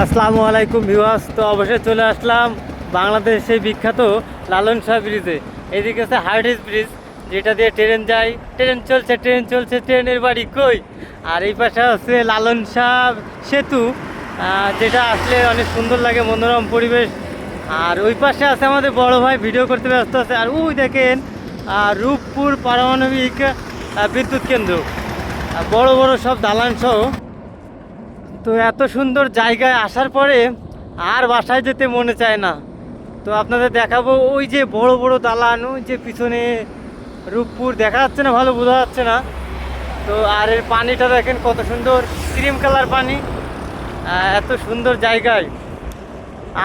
আসসালামু আলাইকুম ভিউয়ার্স। তো অবশ্যই চলে আসলাম বাংলাদেশ সেই বিখ্যাত লালন শাহ ব্রিজে। এদিকে আছে হার্ডিস ব্রিজ, যেটা দিয়ে ট্রেন যায়। ট্রেন চলছে, ট্রেনের বাড়ি কই। আর এই পাশে হচ্ছে লালন শাহ সেতু, যেটা আসলে অনেক সুন্দর লাগে, মনোরম পরিবেশ। আর ওই পাশে আছে আমাদের বড় ভাই, ভিডিও করতে ব্যস্ত আছে। আর ওই দেখেন রূপপুর পারমাণবিক বিদ্যুৎ কেন্দ্র, বড় বড় সব দালান সহ। তো এত সুন্দর জায়গায় আসার পরে আর বাসায় যেতে মনে চায় না। তো আপনাদের দেখাবো ওই যে বড় বড় দালান, ওই যে পিছনে রূপপুর দেখা যাচ্ছে না, ভালো বোঝা যাচ্ছে না। তো আর এর পানিটা দেখেন কত সুন্দর, ক্রিম কালার পানি। এত সুন্দর জায়গায়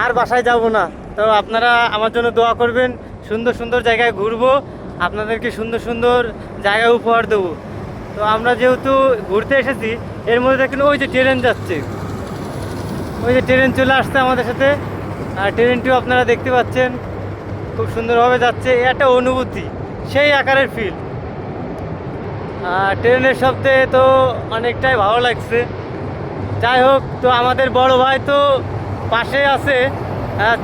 আর বাসায় যাব না। তো আপনারা আমার জন্য দোয়া করবেন, সুন্দর সুন্দর জায়গায় ঘুরবো, আপনাদেরকে সুন্দর সুন্দর জায়গা উপহার দেবো। তো আমরা যেহেতু ঘুরতে এসেছি, এর মধ্যে দেখেন ওই যে ট্রেন যাচ্ছে, ওই যে ট্রেন চলে আসছে আমাদের সাথে। আর ট্রেনটিও আপনারা দেখতে পাচ্ছেন, খুব সুন্দরভাবে যাচ্ছে। একটা অনুভূতি, সেই আকারের ফিল। ট্রেনের শব্দে তো অনেকটাই ভালো লাগছে। যাই হোক, তো আমাদের বড় ভাই তো পাশে আছে,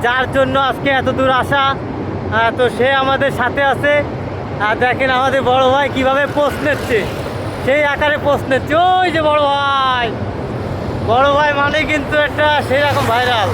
যার জন্য আজকে এত দূর আসা। তো সে আমাদের সাথে আছে। আর দেখেন আমাদের বড় ভাই কীভাবে পোস্ট নিচ্ছে, সেই আকারে পোস্ট নিচ্ছে। ওই যে বড় ভাই, বড় ভাই মানে কিন্তু একটা সেই রকম ভাইরাল।